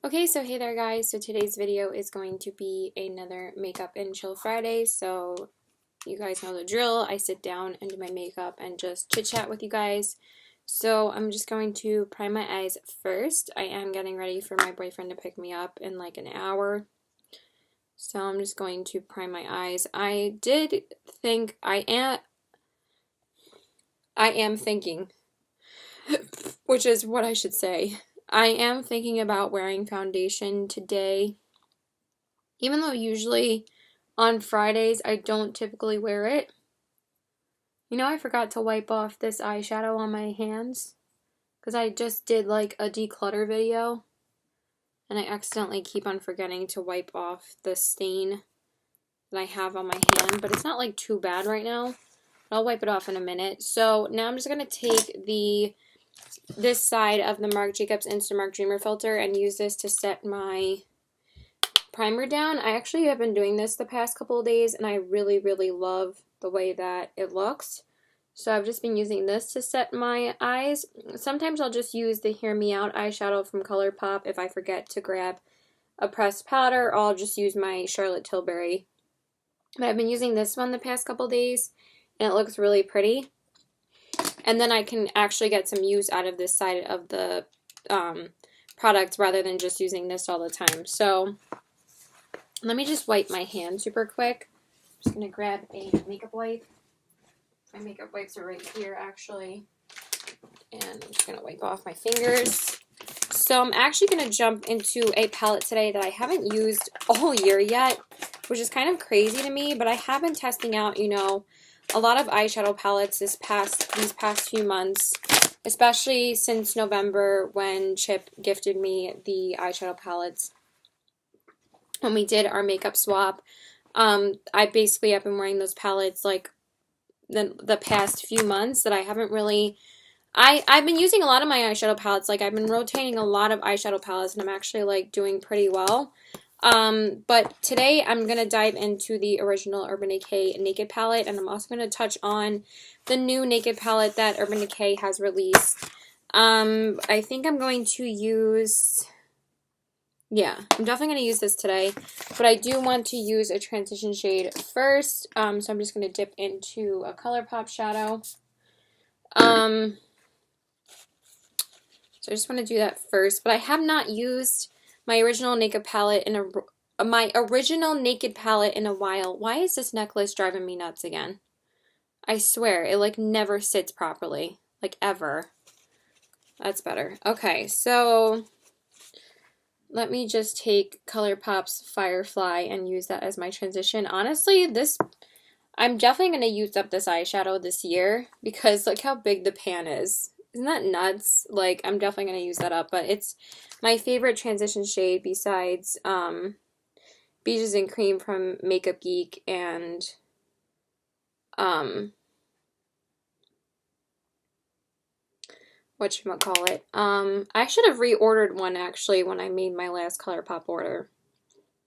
Okay, so hey there guys, so today's video is going to be another makeup and chill Friday, so you guys know the drill. I sit down and do my makeup and just chit chat with you guys. So I'm just going to prime my eyes first. I am getting ready for my boyfriend to pick me up in like an hour. So I'm just going to prime my eyes. I did think I am thinking, which is what I should say. I am thinking about wearing foundation today, even though usually on Fridays I don't typically wear it. You know, I forgot to wipe off this eyeshadow on my hands because I just did like a declutter video and I accidentally keep on forgetting to wipe off the stain that I have on my hand, but it's not like too bad right now. I'll wipe it off in a minute. So now I'm just going to take this side of the Marc Jacobs Instamark Dreamer filter and use this to set my primer down. I actually have been doing this the past couple of days and I really love the way that it looks. So I've just been using this to set my eyes. Sometimes I'll just use the Hear Me Out eyeshadow from ColourPop if I forget to grab a pressed powder, or I'll just use my Charlotte Tilbury. But I've been using this one the past couple of days and it looks really pretty. And then I can actually get some use out of this side of the product rather than just using this all the time. So let me just wipe my hand super quick. I'm just going to grab a makeup wipe. My makeup wipes are right here actually. And I'm just going to wipe off my fingers. So I'm actually going to jump into a palette today that I haven't used all year yet, which is kind of crazy to me, but I have been testing out, you know, a lot of eyeshadow palettes these past few months, especially since November when Chip gifted me the eyeshadow palettes when we did our makeup swap. I basically have been wearing those palettes like the past few months that I haven't really... I've been using a lot of my eyeshadow palettes. Like, I've been rotating a lot of eyeshadow palettes and I'm actually like doing pretty well. But today I'm going to dive into the original Urban Decay Naked palette, and I'm also going to touch on the new Naked palette that Urban Decay has released. I think I'm going to use... Yeah, I'm definitely going to use this today, but I do want to use a transition shade first, so I'm just going to dip into a ColourPop shadow. So I just want to do that first, but I have not used my original Naked palette in a while. Why is this necklace driving me nuts again? I swear, it like never sits properly, like ever. That's better. Okay, so let me just take ColourPop's Firefly and use that as my transition. Honestly, I'm definitely going to use up this eyeshadow this year because look how big the pan is. Isn't that nuts? Like, I'm definitely going to use that up, but it's my favorite transition shade besides Beaches and Cream from Makeup Geek and whatchamacallit. I should have reordered one actually when I made my last ColourPop order.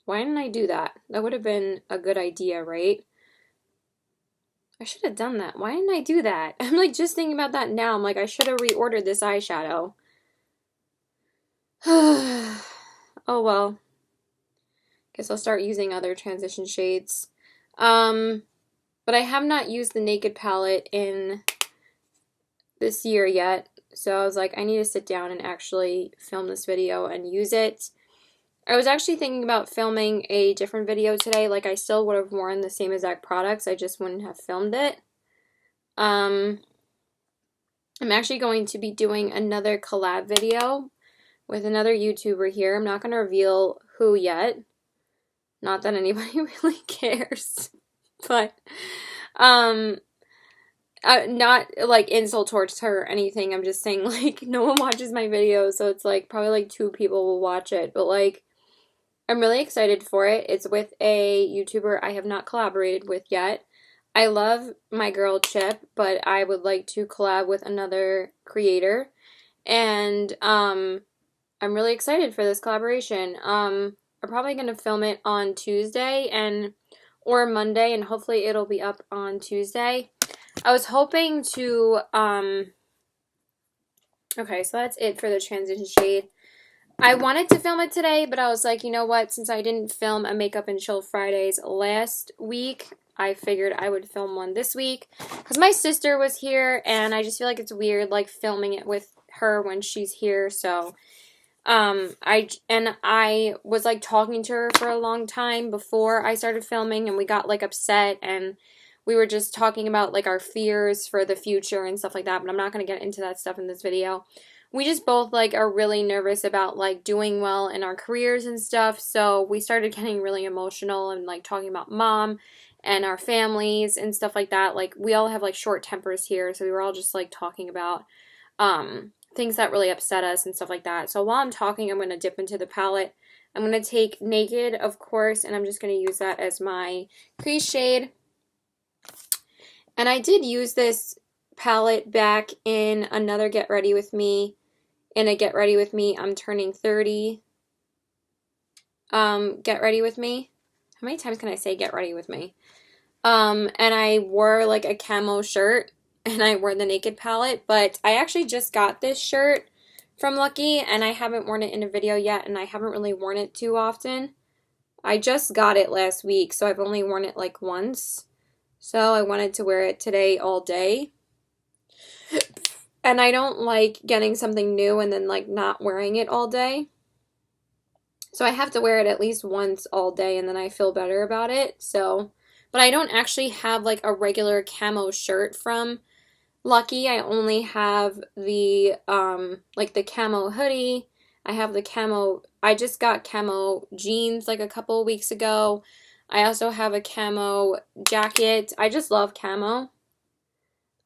Why didn't I do that? That would have been a good idea, right? I should have done that. Why didn't I do that? I'm like just thinking about that now. I'm like, I should have reordered this eyeshadow. Oh well. Guess I'll start using other transition shades. But I have not used the Naked palette in this year yet. So I was like, I need to sit down and actually film this video and use it. I was actually thinking about filming a different video today. Like, I still would have worn the same exact products. I just wouldn't have filmed it. I'm actually going to be doing another collab video with another YouTuber here. I'm not going to reveal who yet. Not that anybody really cares. But, not like insult towards her or anything. I'm just saying, like, no one watches my videos. So it's like probably like 2 people will watch it. But like, I'm really excited for it. It's with a YouTuber I have not collaborated with yet. I love my girl Chip, but I would like to collab with another creator. And I'm really excited for this collaboration. I'm probably going to film it on Tuesday or Monday, and hopefully it'll be up on Tuesday. I was hoping to okay, so that's it for the transition shade. I wanted to film it today, but I was like, you know what? Since I didn't film a Makeup and Chill Fridays last week, I figured I would film one this week. Because my sister was here, and I just feel like it's weird, like, filming it with her when she's here. So, I was, like, talking to her for a long time before I started filming, and we got, like, upset, and we were just talking about, like, our fears for the future and stuff like that, but I'm not going to get into that stuff in this video. We just both, like, are really nervous about, like, doing well in our careers and stuff, so we started getting really emotional and, like, talking about mom and our families and stuff like that. Like, we all have, like, short tempers here, so we were all just, like, talking about, things that really upset us and stuff like that. So while I'm talking, I'm going to dip into the palette. I'm going to take Naked, of course, and I'm just going to use that as my crease shade. And I did use this palette back in another Get Ready With Me. In a Get Ready With Me, I'm turning 30. Get Ready With Me. How many times can I say Get Ready With Me? And I wore like a camo shirt, and I wore the Naked palette, but I actually just got this shirt from Lucky, and I haven't worn it in a video yet, and I haven't really worn it too often. I just got it last week, so I've only worn it like once. So I wanted to wear it today all day. And I don't like getting something new and then like not wearing it all day. So I have to wear it at least once all day, and then I feel better about it. So, but I don't actually have like a regular camo shirt from Lucky. I only have the like the camo hoodie. I have the camo, I just got camo jeans like a couple of weeks ago. I also have a camo jacket. I just love camo.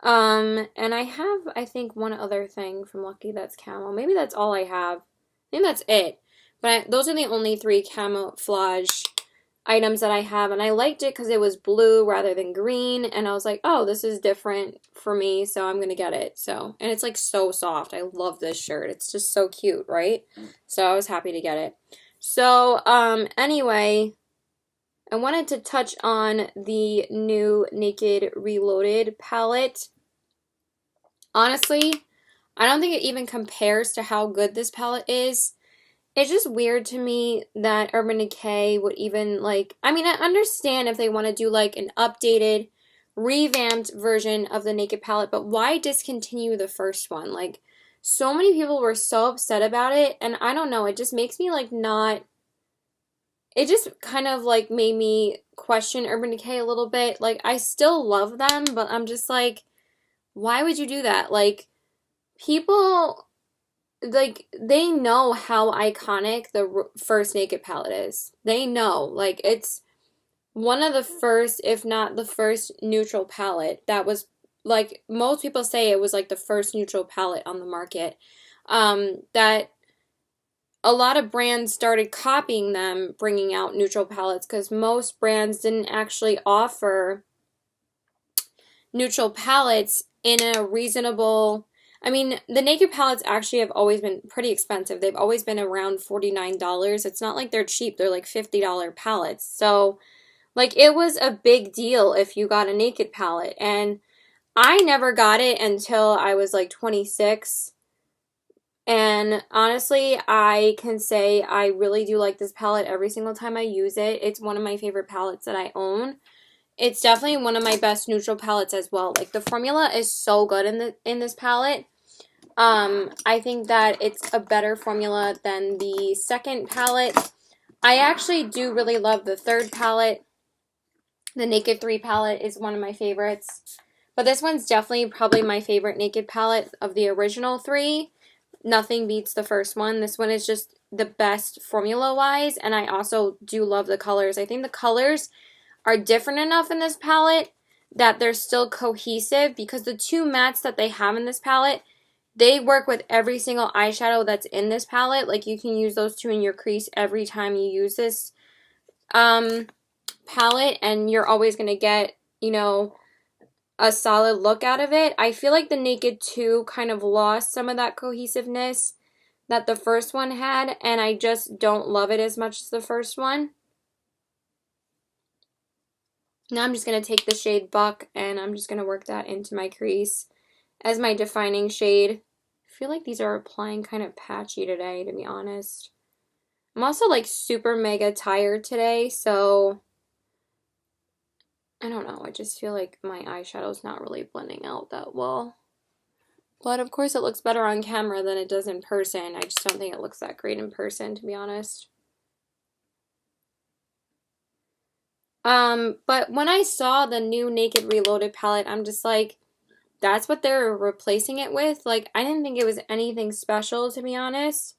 And I have, I think, one other thing from Lucky that's camo. Maybe that's all I have. I think that's it. But those are the only 3 camouflage items that I have. And I liked it because it was blue rather than green. And I was like, oh, this is different for me, so I'm going to get it. So, and it's like so soft. I love this shirt. It's just so cute, right? So I was happy to get it. So, anyway, I wanted to touch on the new Naked Reloaded palette. Honestly, I don't think it even compares to how good this palette is. It's just weird to me that Urban Decay would even, like, I mean, I understand if they want to do, like, an updated, revamped version of the Naked palette, but why discontinue the first one? Like, so many people were so upset about it, and I don't know, it just makes me, like, not... It just kind of, like, made me question Urban Decay a little bit. Like, I still love them, but I'm just like, why would you do that? Like, people, like, they know how iconic the first Naked palette is. They know. Like, it's one of the first, if not the first, neutral palette that was, like, most people say it was, like, the first neutral palette on the market. That a lot of brands started copying them, bringing out neutral palettes, because most brands didn't actually offer neutral palettes in a reasonable... I mean, the Naked palettes actually have always been pretty expensive. They've always been around $49. It's not like they're cheap. They're like $50 palettes. So, like, it was a big deal if you got a Naked palette. And I never got it until I was like 26. And honestly, I can say I really do like this palette every single time I use it. It's one of my favorite palettes that I own. It's definitely one of my best neutral palettes as well. Like, the formula is so good in this palette. I think that it's a better formula than the second palette. I actually do really love the third palette. The Naked 3 palette is one of my favorites. But this one's definitely probably my favorite Naked palette of the original 3. Nothing beats the first one. This one is just the best formula-wise, and I also do love the colors. I think the colors are different enough in this palette that they're still cohesive, because the 2 mattes that they have in this palette, they work with every single eyeshadow that's in this palette. Like, you can use those 2 in your crease every time you use this palette, and you're always going to get, you know, a solid look out of it. I feel like the Naked 2 kind of lost some of that cohesiveness that the first one had, and I just don't love it as much as the first one. Now I'm just going to take the shade Buck, and I'm just going to work that into my crease as my defining shade. I feel like these are applying kind of patchy today, to be honest. I'm also like super mega tired today, so I don't know. I just feel like my eyeshadow's not really blending out that well. But of course it looks better on camera than it does in person. I just don't think it looks that great in person, to be honest. But when I saw the new Naked Reloaded palette, I'm just like, that's what they're replacing it with. Like, I didn't think it was anything special, to be honest.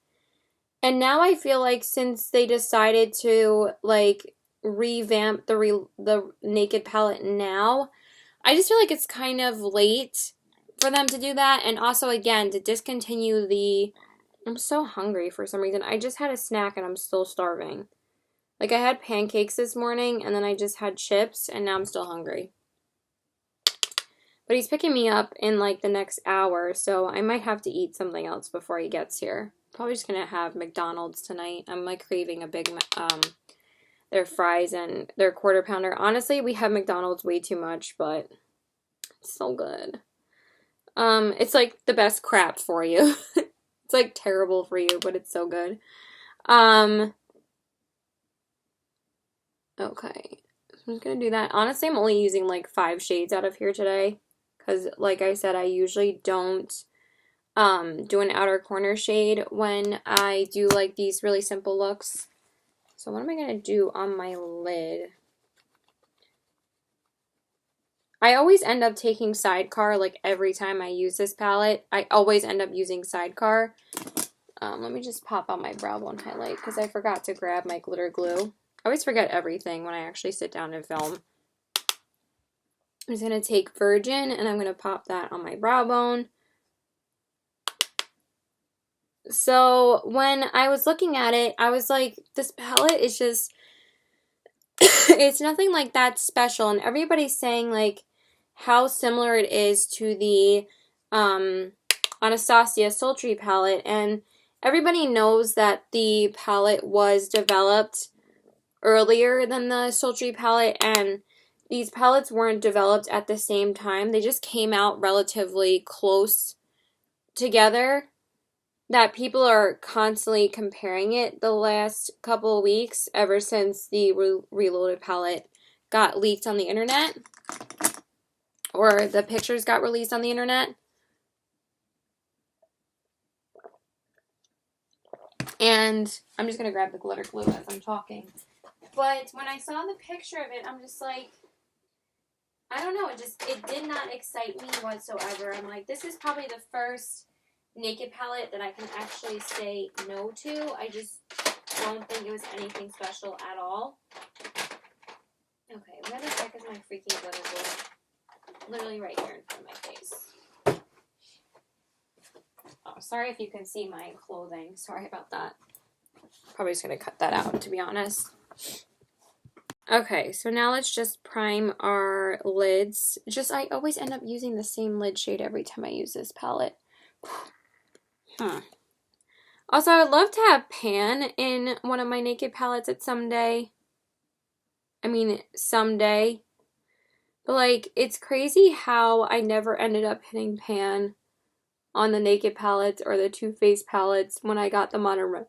And now I feel like since they decided to, like, revamp the Naked palette now, I just feel like it's kind of late for them to do that. And also, again, to discontinue the... I'm so hungry for some reason. I just had a snack and I'm still starving. Like, I had pancakes this morning, and then I just had chips, and now I'm still hungry. But he's picking me up in, like, the next hour, so I might have to eat something else before he gets here. Probably just gonna have McDonald's tonight. I'm, like, craving a big, their fries and their Quarter Pounder. Honestly, we have McDonald's way too much, but it's so good. It's, like, the best crap for you. It's, like, terrible for you, but it's so good. Okay, so I'm just gonna do that. Honestly, I'm only using like 5 shades out of here today because, like I said, I usually don't do an outer corner shade when I do like these really simple looks. So what am I gonna do on my lid? I always end up taking Sidecar like every time I use this palette. I always end up using Sidecar. Let me just pop on my brow bone highlight because I forgot to grab my glitter glue. I always forget everything when I actually sit down and film. I'm just going to take Virgin and I'm going to pop that on my brow bone. So when I was looking at it, I was like, this palette is just, it's nothing like that special. And everybody's saying like how similar it is to the Anastasia Sultry palette. And everybody knows that the palette was developed earlier than the Sultry palette, and these palettes weren't developed at the same time. They just came out relatively close together, that people are constantly comparing it the last couple of weeks ever since the Reloaded palette got leaked on the internet, or the pictures got released on the internet. And I'm just going to grab the glitter glue as I'm talking. But when I saw the picture of it, I'm just like, I don't know, it did not excite me whatsoever. I'm like, this is probably the first Naked palette that I can actually say no to. I just don't think it was anything special at all. Okay, where the heck is my freaking glitter glue? Literally right here in front of my face. Oh, sorry if you can see my clothing. Sorry about that. Probably just going to cut that out, to be honest. Okay, so now let's just prime our lids. I always end up using the same lid shade every time I use this palette. Also, I would love to have Pan in one of my Naked palettes at someday. Someday. But, like, it's crazy how I never ended up hitting Pan on the Naked palettes or the Too Faced palettes when I got the Modern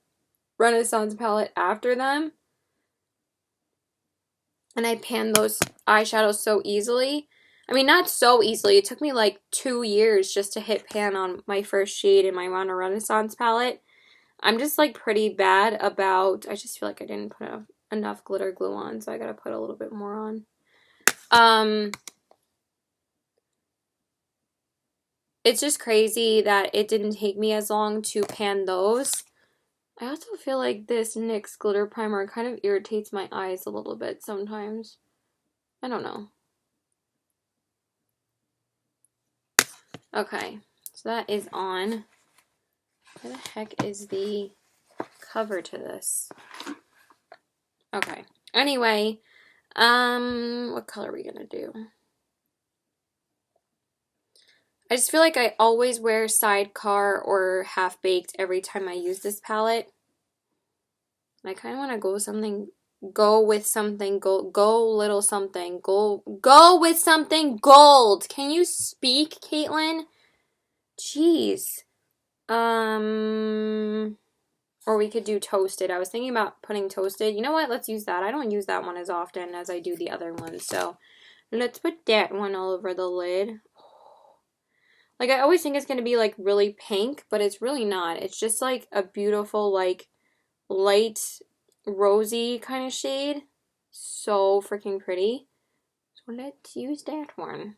Renaissance palette after them. And I panned those eyeshadows so easily. Not so easily. It took me like 2 years just to hit pan on my first shade in my Modern Renaissance palette. I'm just like pretty bad about... I just feel like I didn't put enough glitter glue on, so I gotta put a little bit more on. It's just crazy that it didn't take me as long to pan those. I also feel like this NYX glitter primer kind of irritates my eyes a little bit sometimes. I don't know. Okay, so that is on. Where the heck is the cover to this? Okay. Anyway, what color are we gonna do? I just feel like I always wear Sidecar or Half Baked every time I use this palette. And I kind of want to go with something gold. Can you speak, Caitlin? Jeez. Or we could do toasted. I was thinking about putting toasted. You know what? Let's use that. I don't use that one as often as I do the other ones. So let's put that one all over the lid. Like, I always think it's going to be, like, really pink, but it's really not. It's just, like, a beautiful, like, light rosy kind of shade. So freaking pretty. So let's use that one.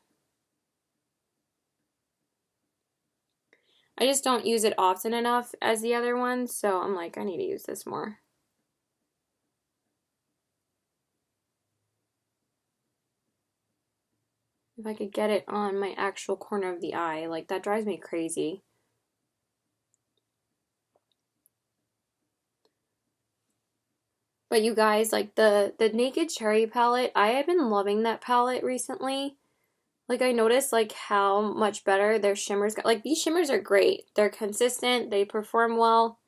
I just don't use it often enough as the other ones, so I'm like, I need to use this more. If I could get it on my actual corner of the eye, like, that drives me crazy. But you guys, like, the Naked Cherry palette, I have been loving that palette recently. Like, I noticed, like, how much better their shimmers got. Like, these shimmers are great. They're consistent. They perform well.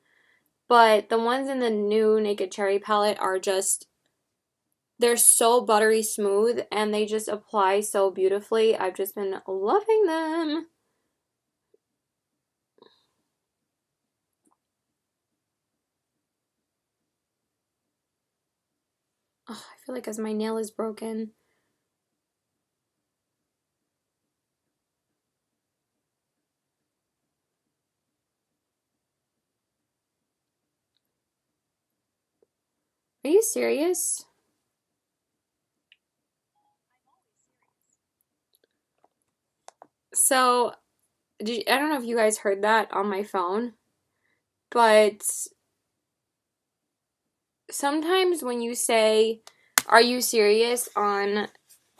But the ones in the new Naked Cherry palette are just, they're so buttery smooth, and they just apply so beautifully. I've just been loving them. Oh, I feel like as my nail is broken. Are you serious? So, I don't know if you guys heard that on my phone, but sometimes when you say, "Are you serious?" on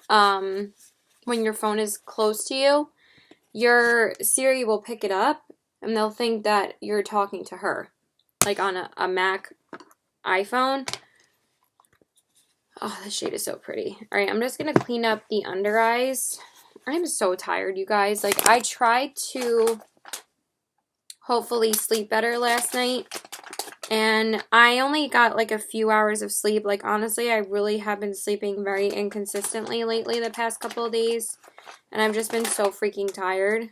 when your phone is close to you, your Siri will pick it up and they'll think that you're talking to her. Like on a Mac iPhone. Oh, this shade is so pretty. All right, I'm just going to clean up the under eyes. I'm so tired, you guys. Like, I tried to hopefully sleep better last night, and I only got like a few hours of sleep. Like, honestly, I really have been sleeping very inconsistently lately the past couple of days, and I've just been so freaking tired.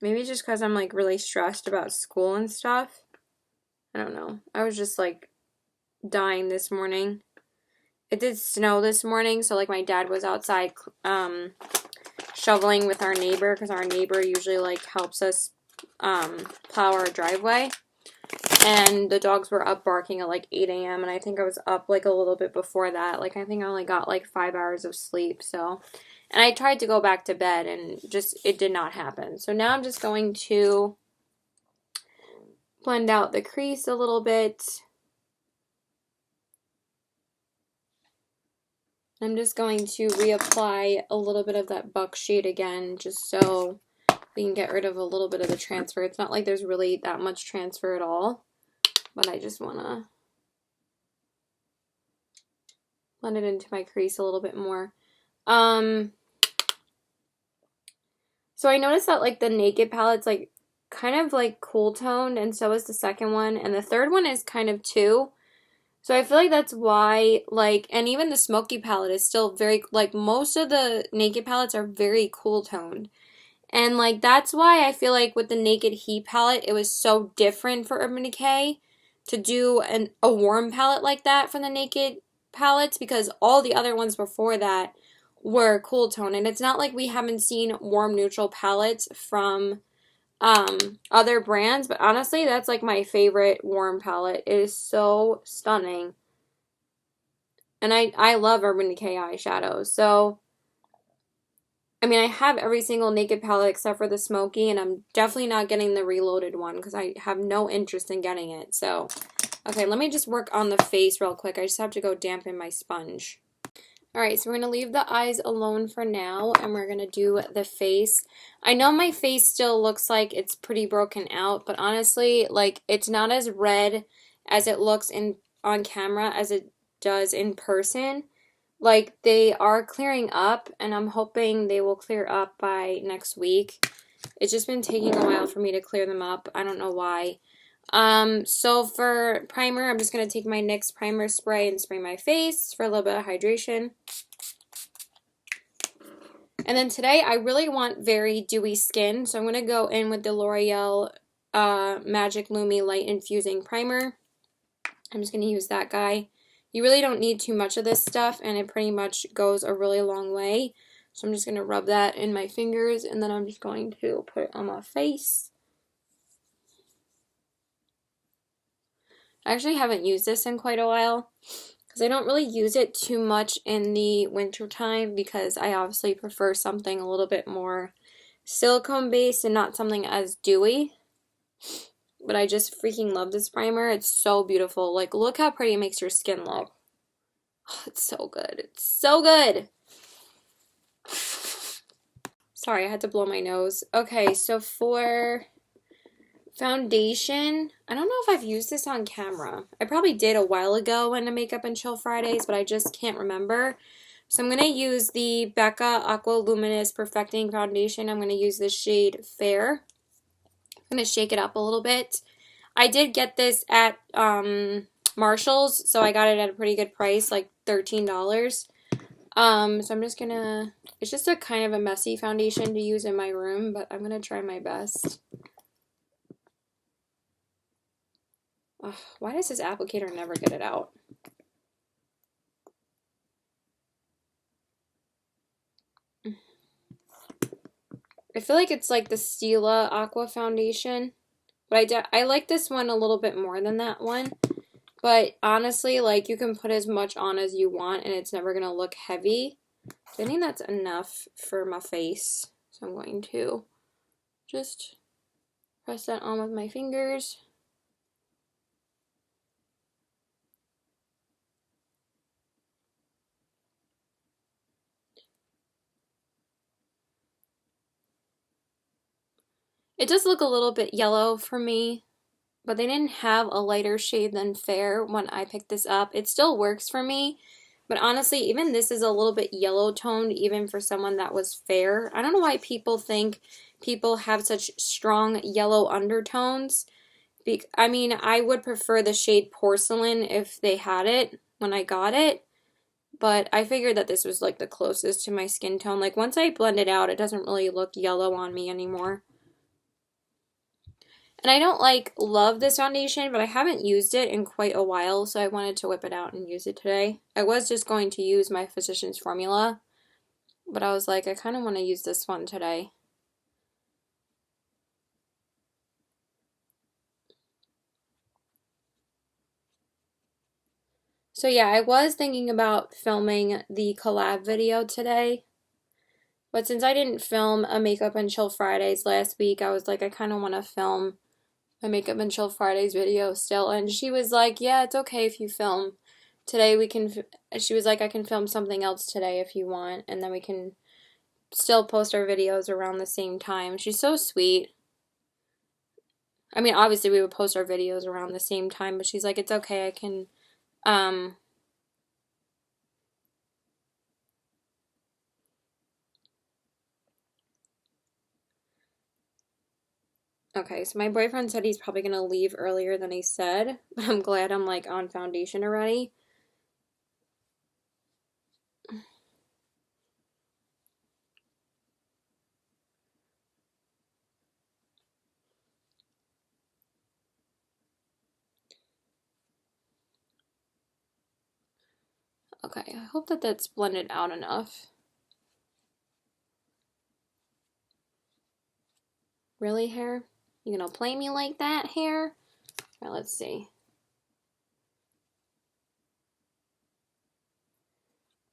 Maybe just because I'm like really stressed about school and stuff. I don't know. I was just like dying this morning. It did snow this morning, so like my dad was outside shoveling with our neighbor, because our neighbor usually like helps us plow our driveway. And the dogs were up barking at like 8 a.m. and I think I was up like a little bit before that. Like, I think I only got like 5 hours of sleep, so. And I tried to go back to bed and just, it did not happen. So now I'm just going to blend out the crease a little bit. I'm just going to reapply a little bit of that buck shade again, just so we can get rid of a little bit of the transfer. It's not like there's really that much transfer at all, but I just want to blend it into my crease a little bit more. So I noticed that like the Naked palette's like kind of like cool toned, and so is the second one, and the third one is kind of too. So I feel like that's why, like, and even the Smoky palette is still very, like, most of the Naked palettes are very cool toned. And, like, that's why I feel like with the Naked Heat palette, it was so different for Urban Decay to do a warm palette like that for the Naked palettes, because all the other ones before that were cool tone. And it's not like we haven't seen warm neutral palettes from other brands, but honestly, that's like my favorite warm palette. It is so stunning. And I love Urban Decay eyeshadows. So, I mean, I have every single Naked palette except for the Smoky, and I'm definitely not getting the Reloaded one because I have no interest in getting it. So, okay, let me just work on the face real quick. I just have to go dampen my sponge. Alright, so we're going to leave the eyes alone for now, and we're going to do the face. I know my face still looks like it's pretty broken out, but honestly, like, it's not as red as it looks on camera as it does in person. Like, they are clearing up, and I'm hoping they will clear up by next week. It's just been taking a while for me to clear them up. I don't know why. So for primer, I'm just going to take my NYX primer spray and spray my face for a little bit of hydration. And then today, I really want very dewy skin, so I'm going to go in with the L'Oreal Magic Lumi Light Infusing Primer. I'm just going to use that guy. You really don't need too much of this stuff, and it pretty much goes a really long way. So I'm just going to rub that in my fingers, and then I'm just going to put it on my face. I actually haven't used this in quite a while, because I don't really use it too much in the winter time, because I obviously prefer something a little bit more silicone based and not something as dewy. But I just freaking love this primer. It's so beautiful. Like, look how pretty it makes your skin look. Oh, it's so good. It's so good. Sorry, I had to blow my nose. Okay, so for foundation, I don't know if I've used this on camera. I probably did a while ago in the Makeup and Chill Fridays, but I just can't remember. So I'm going to use the Becca Aqua Luminous Perfecting Foundation. I'm going to use the shade Fair. I'm going to shake it up a little bit. I did get this at Marshall's, so I got it at a pretty good price, like $13. So I'm just going to, it's just a kind of a messy foundation to use in my room, but I'm going to try my best. Ugh, why does this applicator never get it out? I feel like it's like the Stila Aqua Foundation, but I like this one a little bit more than that one. But honestly, like, you can put as much on as you want, and it's never going to look heavy. So I think that's enough for my face. So I'm going to just press that on with my fingers. It does look a little bit yellow for me, but they didn't have a lighter shade than Fair when I picked this up. It still works for me, but honestly, even this is a little bit yellow toned, even for someone that was fair. I don't know why people think people have such strong yellow undertones. I mean, I would prefer the shade Porcelain if they had it when I got it, but I figured that this was like the closest to my skin tone. Like, once I blend it out, it doesn't really look yellow on me anymore. And I don't like love this foundation, but I haven't used it in quite a while, so I wanted to whip it out and use it today. I was just going to use my Physicians Formula, but I was like, I kind of want to use this one today. So yeah, I was thinking about filming the collab video today, but since I didn't film a Makeup and Chill Fridays last week, I was like, I kind of want to film my Makeup and Chill Fridays video still. And she was like, yeah, it's okay if you film. Today we can, she was like, I can film something else today if you want, and then we can still post our videos around the same time. She's so sweet. I mean, obviously we would post our videos around the same time, but she's like, it's okay, I can, okay, so my boyfriend said he's probably gonna leave earlier than he said, but I'm glad I'm like on foundation already. Okay, I hope that that's blended out enough. Really, hair? You gonna play me like that, hair? Alright, let's see.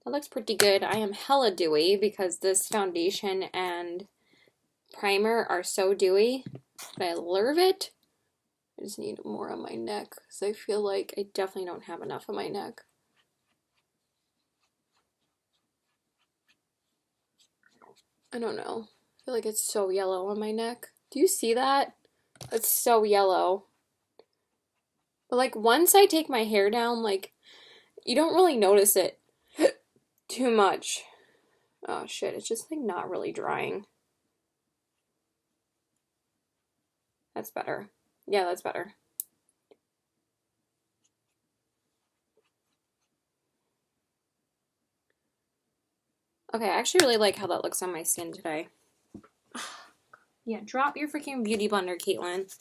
That looks pretty good. I am hella dewy because this foundation and primer are so dewy, but I love it. I just need more on my neck because I feel like I definitely don't have enough on my neck. I don't know. I feel like it's so yellow on my neck. Do you see that? It's so yellow. But like, once I take my hair down, like, you don't really notice it too much. Oh shit, it's just like not really drying. That's better. Yeah, that's better. Okay, I actually really like how that looks on my skin today. Yeah, drop your freaking beauty blender, Caitlin.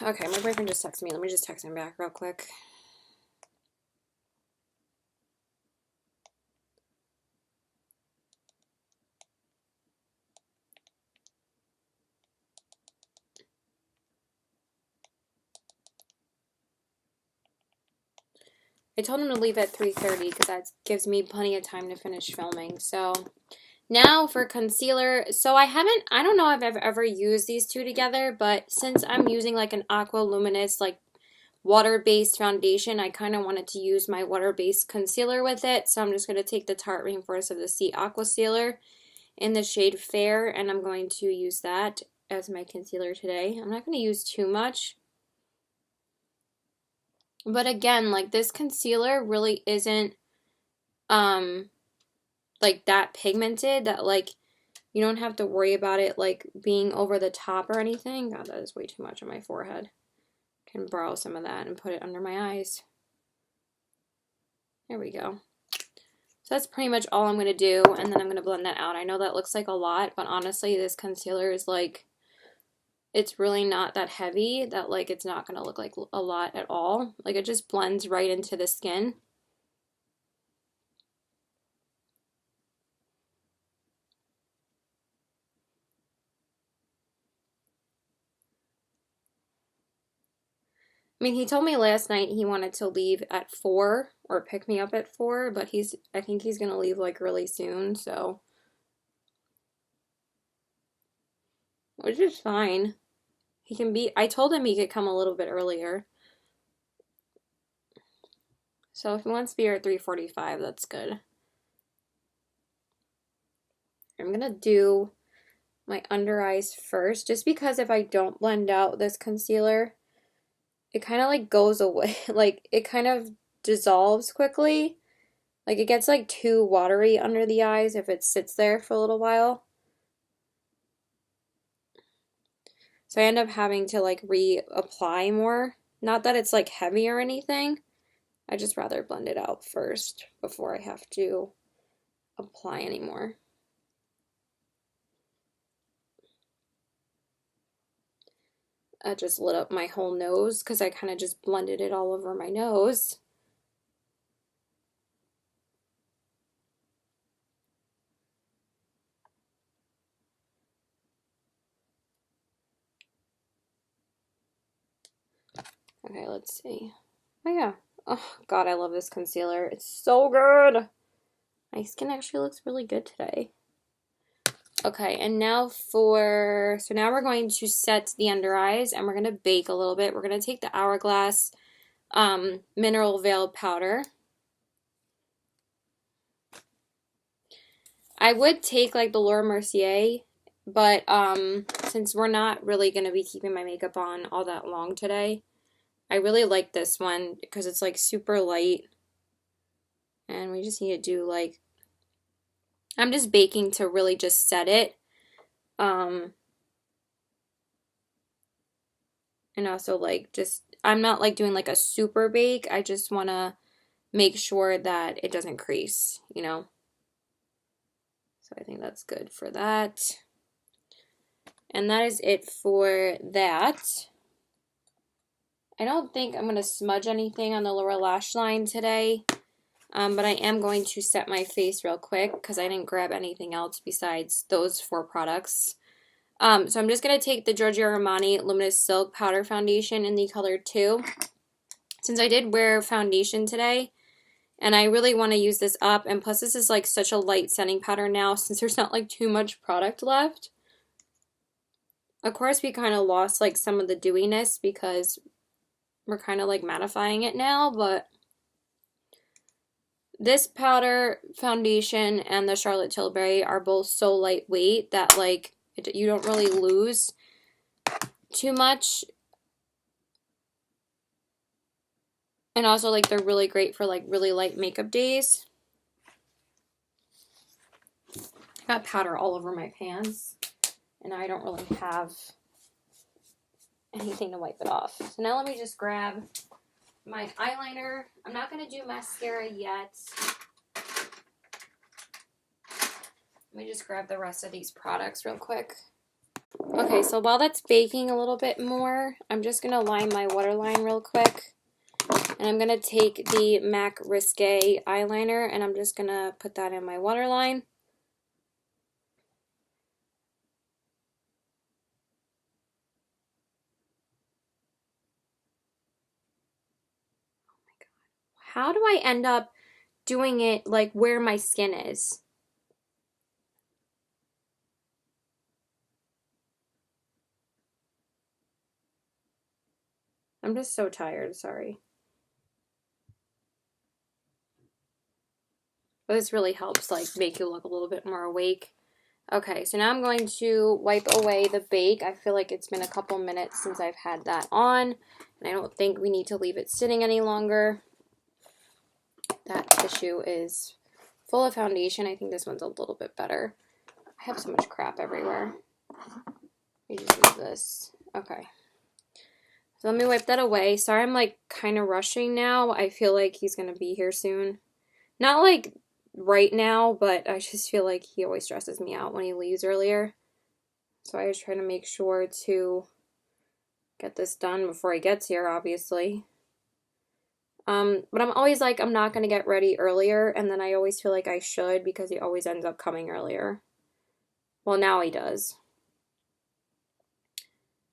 Okay, my boyfriend just texted me. Let me just text him back real quick. I told him to leave at 3:30 because that gives me plenty of time to finish filming. So now for concealer. So I don't know if I've ever used these two together, but since I'm using like an Aqua Luminous like water-based foundation, I kind of wanted to use my water-based concealer with it. So I'm just going to take the Tarte Rainforest of the Sea Aqua Sealer in the shade Fair, and I'm going to use that as my concealer today. I'm not going to use too much. But again, like this concealer really isn't like that pigmented that like you don't have to worry about it like being over the top or anything. God, that is way too much on my forehead. Can borrow some of that and put it under my eyes. There we go. So that's pretty much all I'm going to do, and then I'm going to blend that out. I know that looks like a lot, but honestly, this concealer is like, it's really not that heavy that like it's not going to look like a lot at all. Like it just blends right into the skin. I mean, he told me last night he wanted to leave at 4 or pick me up at 4, but I think he's going to leave like really soon, so. Which is fine. I told him he could come a little bit earlier. So if he wants to be here at 3:45, that's good. I'm going to do my under eyes first, just because if I don't blend out this concealer, it kind of like goes away. Like it kind of dissolves quickly. Like it gets like too watery under the eyes if it sits there for a little while. So I end up having to like reapply more. Not that it's like heavy or anything. I just rather blend it out first before I have to apply anymore. I just lit up my whole nose because I kind of just blended it all over my nose. Okay, let's see. Oh yeah. Oh god, I love this concealer. It's so good. My skin actually looks really good today. Okay, and now now we're going to set the under eyes and we're going to bake a little bit. We're going to take the Hourglass Mineral Veil Powder. I would take like the Laura Mercier, but since we're not really going to be keeping my makeup on all that long today, I really like this one because it's like super light. And we just need to do like, I'm just baking to really just set it. And also like I'm not like doing like a super bake. I just want to make sure that it doesn't crease, you know? So I think that's good for that. And that is it for that. I don't think I'm going to smudge anything on the lower lash line today. But I am going to set my face real quick because I didn't grab anything else besides those 4 products. So I'm just going to take the Giorgio Armani Luminous Silk Powder Foundation in the color 2. Since I did wear foundation today, and I really want to use this up, and plus this is like such a light setting powder now since there's not like too much product left. Of course, we kind of lost like some of the dewiness because we're kind of like mattifying it now, but this powder foundation and the Charlotte Tilbury are both so lightweight that like you don't really lose too much. And also like they're really great for like really light makeup days. I got powder all over my pants and I don't really have anything to wipe it off. So now let me just grab my eyeliner. I'm not going to do mascara yet. Let me just grab the rest of these products real quick. Okay, so while that's baking a little bit more, I'm just going to line my waterline real quick. And I'm going to take the MAC Risque eyeliner and I'm just going to put that in my waterline. Oh my God. How do I end up doing it like where my skin is? I'm just so tired, sorry. But this really helps like make you look a little bit more awake. Okay, so now I'm going to wipe away the bake. I feel like it's been a couple minutes since I've had that on, and I don't think we need to leave it sitting any longer. That tissue is full of foundation. I think this one's a little bit better. I have so much crap everywhere. Let me just use this. Okay. So let me wipe that away. Sorry, I'm like kind of rushing now. I feel like he's going to be here soon. Not like right now, but I just feel like he always stresses me out when he leaves earlier. So I just try to make sure to get this done before he gets here, obviously. But I'm always like, I'm not going to get ready earlier, and then I always feel like I should because he always ends up coming earlier. Well, now he does.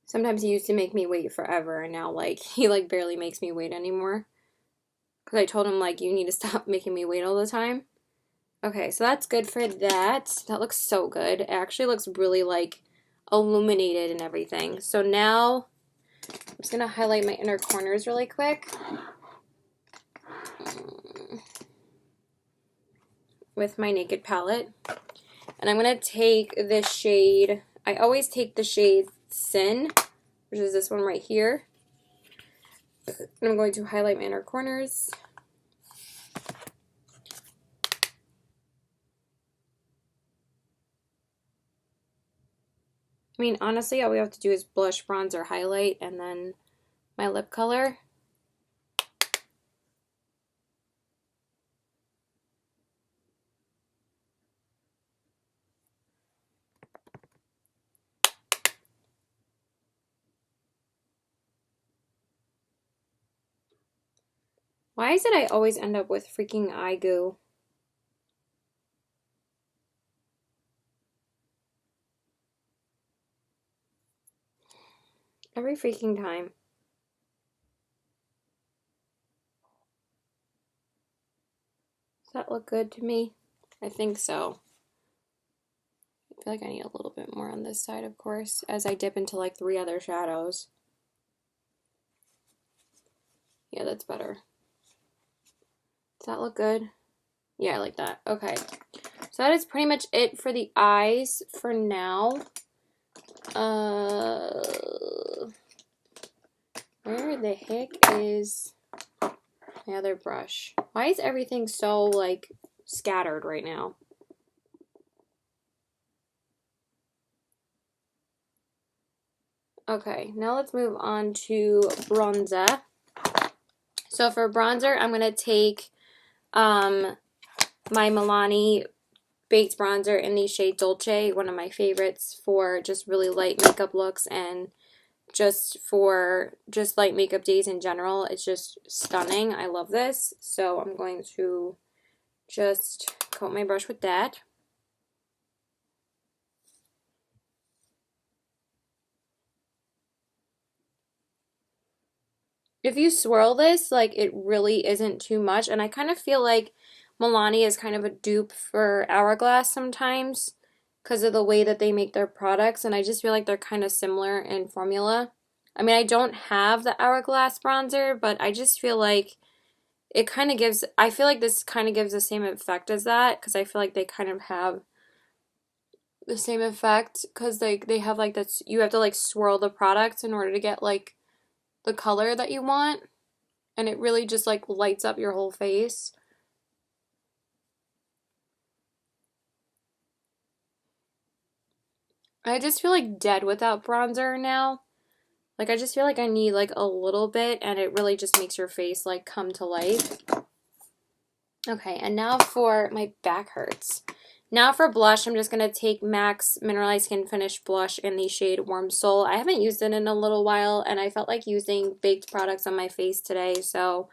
Sometimes he used to make me wait forever, and now, like, he, like, barely makes me wait anymore. Because I told him, like, you need to stop making me wait all the time. Okay, so that's good for that. That looks so good. It actually looks really, like, illuminated and everything. So now, I'm just going to highlight my inner corners really quick. With my Naked palette. And I'm going to take this shade, I always take the shade Sin, which is this one right here. And I'm going to highlight my inner corners. I mean, honestly, all we have to do is blush, bronzer, highlight, and then my lip color. Why is it I always end up with freaking eye goo? Every freaking time. Does that look good to me? I think so. I feel like I need a little bit more on this side, of course, as I dip into like 3 other shadows. Yeah, that's better. Does that look good? Yeah, I like that. Okay. So that is pretty much it for the eyes for now. Where the heck is my other brush? Why is everything so, like, scattered right now? Okay, now let's move on to bronzer. So for bronzer, I'm going to take my Milani Baked Bronzer in the shade Dolce, one of my favorites for just really light makeup looks and just for just light makeup days in general. It's just stunning. I love this. So I'm going to just coat my brush with that. If you swirl this, like, it really isn't too much. And I kind of feel like Milani is kind of a dupe for Hourglass sometimes because of the way that they make their products. And I just feel like they're kind of similar in formula. I mean, I don't have the Hourglass bronzer, but I just feel like it kind of gives, I feel like this kind of gives the same effect as that because I feel like they kind of have the same effect because they have like that's, you have to like swirl the products in order to get like the color that you want, and it really just like lights up your whole face. I just feel like dead without bronzer now. Like I just feel like I need like a little bit, and it really just makes your face like come to life. Okay, and now for my back hurts. Now for blush, I'm just going to take MAC's Mineralized Skin Finish Blush in the shade Warm Soul. I haven't used it in a little while, and I felt like using baked products on my face today, so,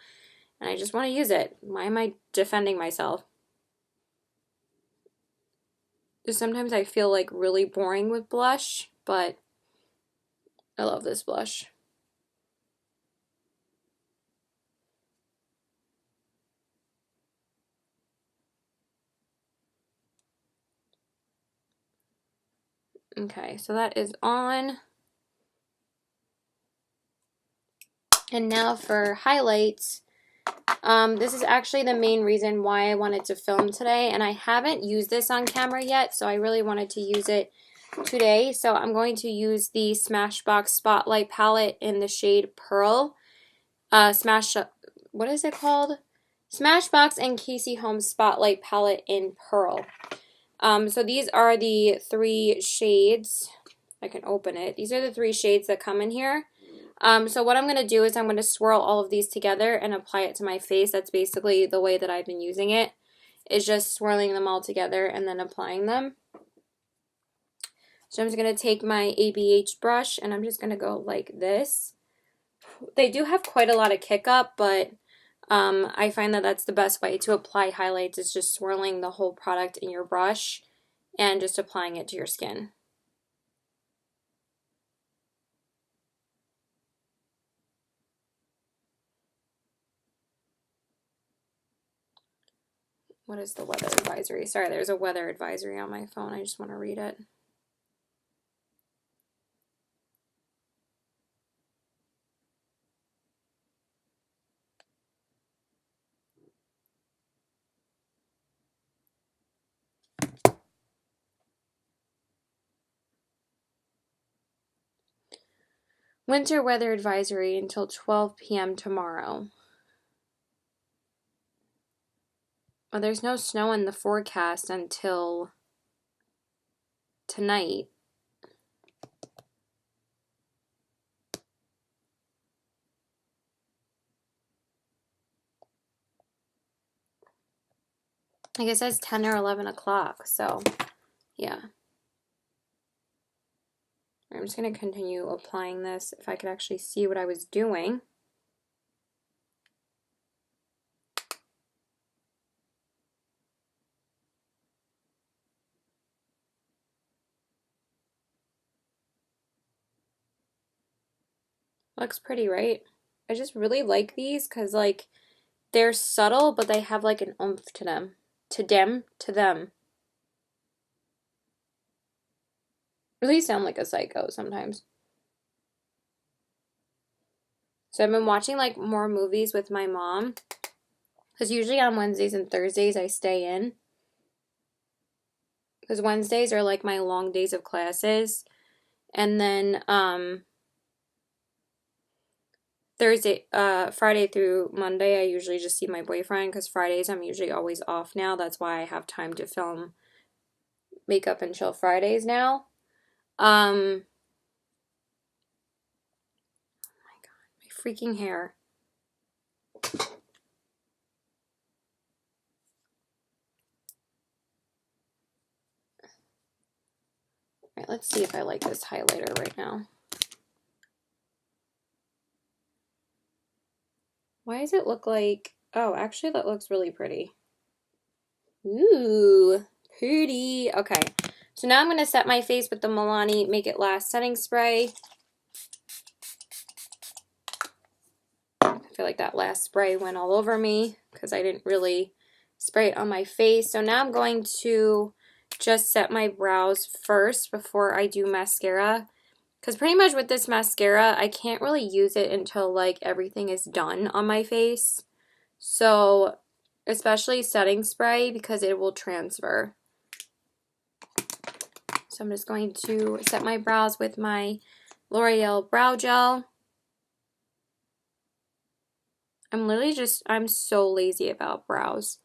and I just want to use it. Why am I defending myself? Just sometimes I feel like really boring with blush, but I love this blush. Okay, so that is on. And now for highlights. This is actually the main reason why I wanted to film today, and I haven't used this on camera yet, so I really wanted to use it today. So I'm going to use the Smashbox Spotlight palette in the shade Pearl. What is it called? Smashbox and Casey Holmes Spotlight palette in Pearl. So these are the 3 shades. I can open it. These are the 3 shades that come in here. So what I'm going to do is I'm going to swirl all of these together and apply it to my face. That's basically the way that I've been using it, is just swirling them all together and then applying them. So I'm just going to take my ABH brush and I'm just going to go like this. They do have quite a lot of kick up, but I find that that's the best way to apply highlights, is just swirling the whole product in your brush and just applying it to your skin. What is the weather advisory? Sorry, there's a weather advisory on my phone. I just want to read it. Winter weather advisory until 12 p.m. tomorrow. Well, there's no snow in the forecast until tonight. I guess it says 10 or 11 o'clock, so yeah. I'm just going to continue applying this if I could actually see what I was doing. Looks pretty, right? I just really like these because, like, they're subtle, but they have, like, an oomph to them. To them. Really sound like a psycho sometimes. So I've been watching, like, more movies with my mom. Because usually on Wednesdays and Thursdays I stay in. Because Wednesdays are, like, my long days of classes. And then, Friday through Monday, I usually just see my boyfriend, because Fridays I'm usually always off now. That's why I have time to film Makeup and Chill Fridays now. Oh my god, my freaking hair. Alright, let's see if I like this highlighter right now. Why does it look like... Oh, actually that looks really pretty. Ooh, pretty. Okay, so now I'm going to set my face with the Milani Make It Last setting spray. I feel like that last spray went all over me because I didn't really spray it on my face. So now I'm going to just set my brows first before I do mascara. Because pretty much with this mascara, I can't really use it until, like, everything is done on my face. So, especially setting spray, because it will transfer. So I'm just going to set my brows with my L'Oreal Brow Gel. I'm so lazy about brows.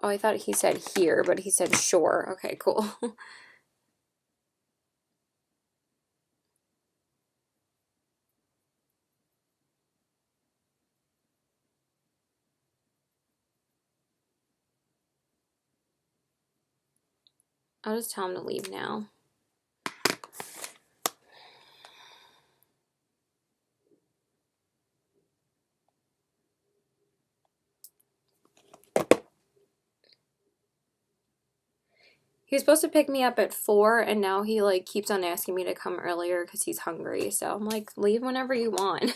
Oh, I thought he said here, but he said sure. Okay, cool. I'll just tell him to leave now. He was supposed to pick me up at 4, and now he like keeps on asking me to come earlier because he's hungry. So I'm like, leave whenever you want.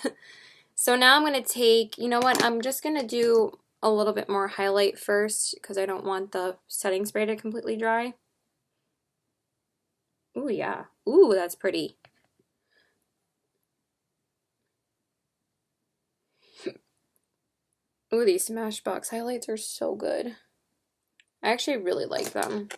So now I'm going to take, you know what, I'm just going to do a little bit more highlight first because I don't want the setting spray to completely dry. Ooh, yeah. Ooh, that's pretty. Ooh, these Smashbox highlights are so good. I actually really like them.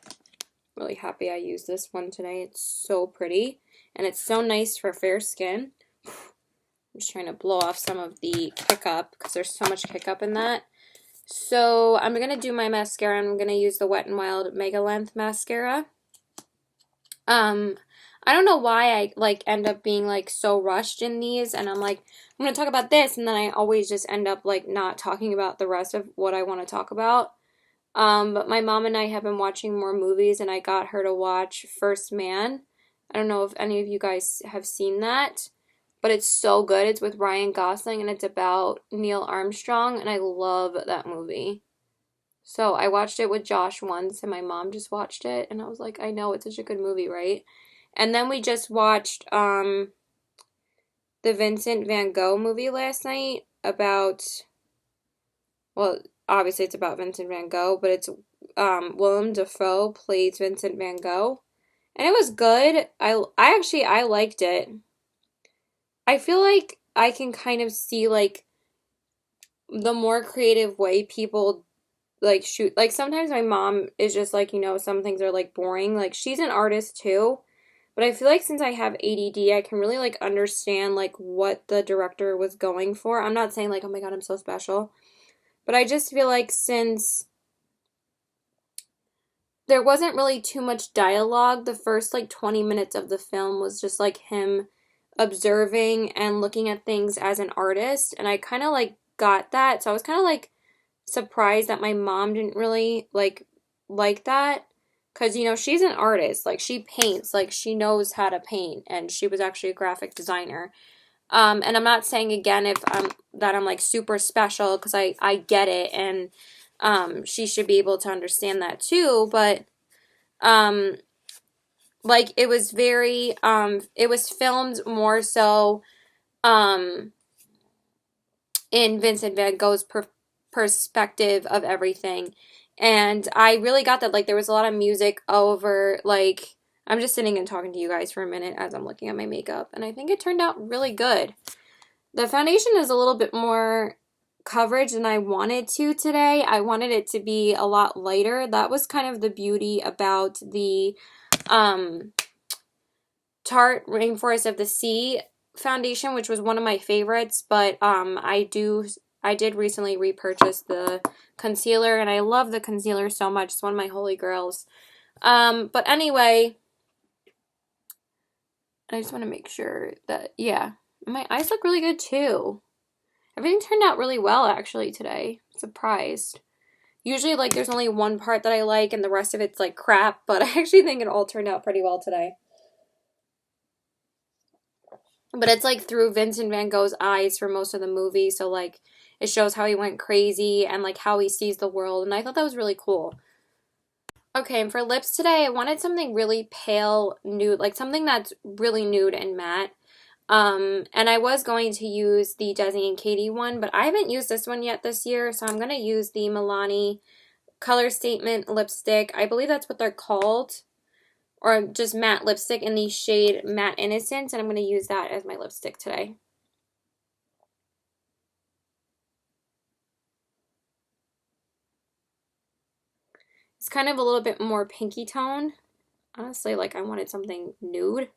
Really happy I used this one today. It's so pretty, and it's so nice for fair skin. I'm just trying to blow off some of the kick-up because there's so much kick-up in that. So I'm going to do my mascara. I'm going to use the Wet n Wild Mega Length Mascara. I don't know why I like end up being like so rushed in these, and I'm like, I'm going to talk about this, and then I always just end up like not talking about the rest of what I want to talk about. But my mom and I have been watching more movies, and I got her to watch First Man. I don't know if any of you guys have seen that, but it's so good. It's with Ryan Gosling, and it's about Neil Armstrong, and I love that movie. So I watched it with Josh once, and my mom just watched it, and I was like, I know, it's such a good movie, right? And then we just watched the Vincent Van Gogh movie last night about, well, obviously it's about Vincent Van Gogh, but it's Willem Dafoe plays Vincent Van Gogh. And it was good. I liked it. I feel like I can kind of see like the more creative way people like shoot, like sometimes my mom is just like, you know, some things are like boring. Like she's an artist too, but I feel like since I have ADD, I can really like understand like what the director was going for. I'm not saying like, oh my God, I'm so special, but I just feel like since there wasn't really too much dialogue, the first like 20 minutes of the film was just like him observing and looking at things as an artist, and I kind of like got that. So I was kind of like surprised that my mom didn't really like that, because you know she's an artist, like she paints, like she knows how to paint, and she was actually a graphic designer. And I'm not saying again if I'm like super special, because I get it, and she should be able to understand that too, but like it was very it was filmed more so in Vincent Van Gogh's perspective of everything. And I really got that, like, there was a lot of music over, like, I'm just sitting and talking to you guys for a minute as I'm looking at my makeup, and I think it turned out really good. The foundation is a little bit more coverage than I wanted to today. I wanted it to be a lot lighter. That was kind of the beauty about the Tarte Rainforest of the Sea foundation, which was one of my favorites, but I did recently repurchase the concealer, and I love the concealer so much. It's one of my holy grails. But anyway, I just want to make sure that, yeah, my eyes look really good too. Everything turned out really well actually today. Surprised. Usually like there's only one part that I like and the rest of it's like crap, but I actually think it all turned out pretty well today. But it's like through Vincent Van Gogh's eyes for most of the movie, so like it shows how he went crazy and like how he sees the world, and I thought that was really cool. Okay, and for lips today, I wanted something really pale nude, like something that's really nude and matte. And I was going to use the Desi and Katie one, but I haven't used this one yet this year, so I'm going to use the Milani Color Statement lipstick. I believe that's what they're called. Or just matte lipstick in the shade Matte Innocence, and I'm going to use that as my lipstick today. It's kind of a little bit more pinky tone. Honestly, like I wanted something nude.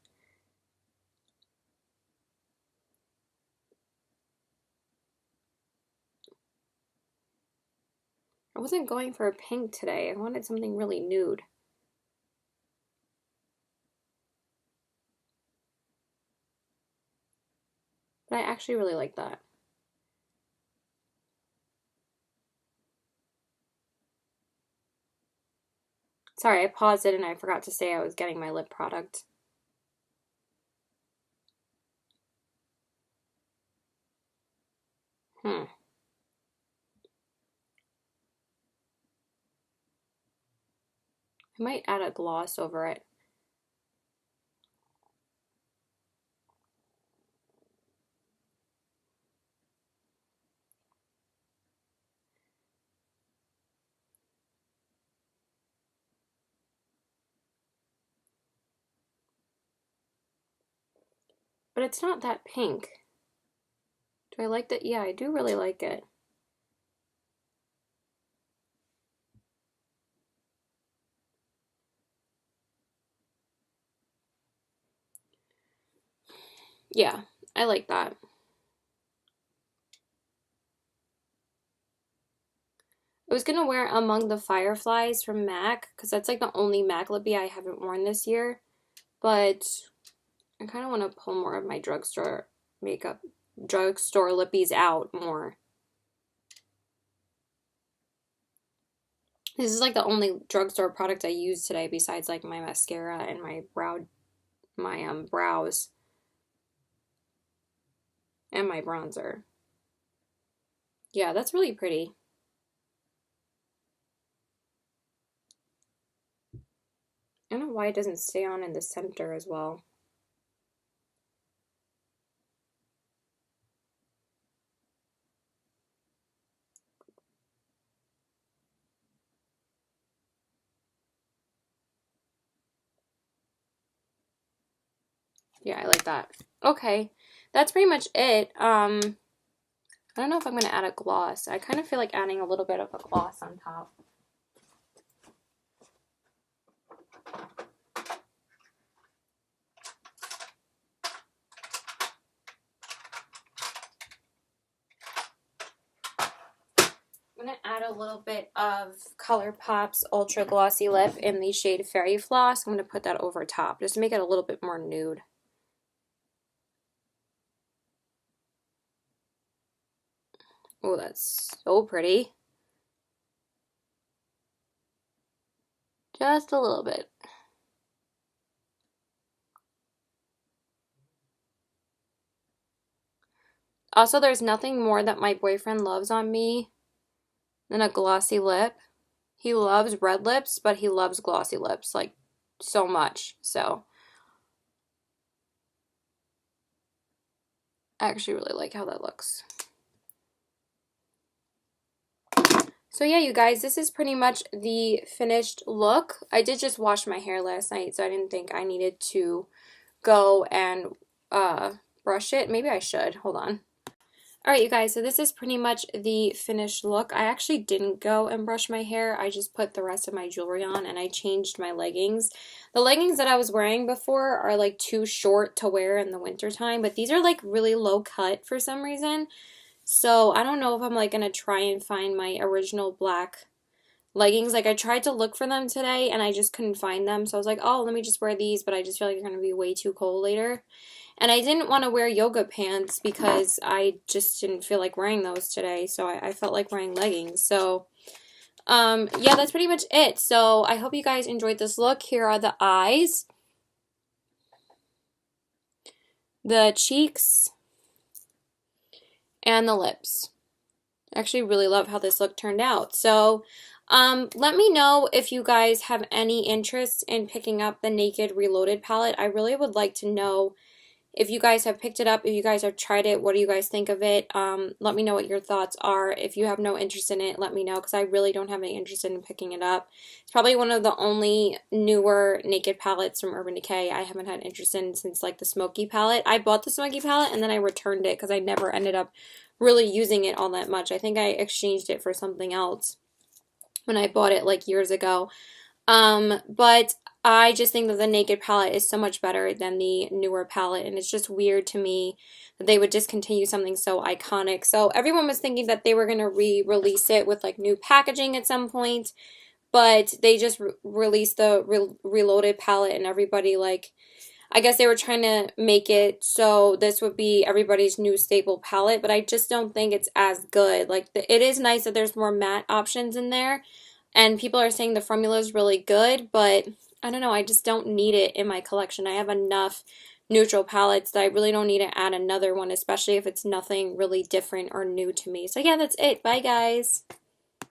I wasn't going for a pink today. I wanted something really nude. But I actually really like that. Sorry, I paused it and I forgot to say I was getting my lip product. I might add a gloss over it. But it's not that pink. Do I like that? Yeah, I do really like it. Yeah, I like that. I was gonna wear Among the Fireflies from MAC because that's like the only MAC lippy I haven't worn this year. But I kind of want to pull more of my drugstore lippies out more. This is like the only drugstore product I used today besides like my mascara and my brows and my bronzer. Yeah, that's really pretty. I don't know why it doesn't stay on in the center as well. Yeah, I like that. Okay, that's pretty much it. I don't know if I'm going to add a gloss. I kind of feel like adding a little bit of a gloss on top. I'm going to add a little bit of ColourPop's Ultra Glossy Lip in the shade Fairy Floss. I'm going to put that over top just to make it a little bit more nude. Oh, that's so pretty. Just a little bit. Also, there's nothing more that my boyfriend loves on me than a glossy lip. He loves red lips, but he loves glossy lips, like, so much. So, I actually really like how that looks. So yeah, you guys, this is pretty much the finished look. I did just wash my hair last night, so I didn't think I needed to go and brush it. Maybe I should. Hold on. Alright, you guys, so this is pretty much the finished look. I actually didn't go and brush my hair. I just put the rest of my jewelry on and I changed my leggings. The leggings that I was wearing before are like too short to wear in the wintertime, but these are like really low cut for some reason. So I don't know if I'm like going to try and find my original black leggings. Like I tried to look for them today and I just couldn't find them. So I was like, oh, let me just wear these, but I just feel like they're going to be way too cold later. And I didn't want to wear yoga pants because I just didn't feel like wearing those today. So I felt like wearing leggings. So, yeah, that's pretty much it. So I hope you guys enjoyed this look. Here are the eyes, the cheeks, and the lips. I actually really love how this look turned out. So, let me know if you guys have any interest in picking up the Naked Reloaded palette. I really would like to know if you guys have picked it up, if you guys have tried it, what do you guys think of it? Let me know what your thoughts are. If you have no interest in it, let me know because I really don't have any interest in picking it up. It's probably one of the only newer Naked palettes from Urban Decay I haven't had interest in since like the Smoky palette. I bought the Smoky palette and then I returned it because I never ended up really using it all that much. I think I exchanged it for something else when I bought it like years ago. But I just think that the Naked palette is so much better than the newer palette, and it's just weird to me that they would discontinue something so iconic. So everyone was thinking that they were going to re-release it with like new packaging at some point, but they just released the Reloaded palette, and everybody like, I guess they were trying to make it so this would be everybody's new staple palette, but I just don't think it's as good. Like, it is nice that there's more matte options in there, And people are saying the formula is really good, but I don't know, I just don't need it in my collection. I have enough neutral palettes that I really don't need to add another one, especially if it's nothing really different or new to me. So yeah, that's it. Bye, guys.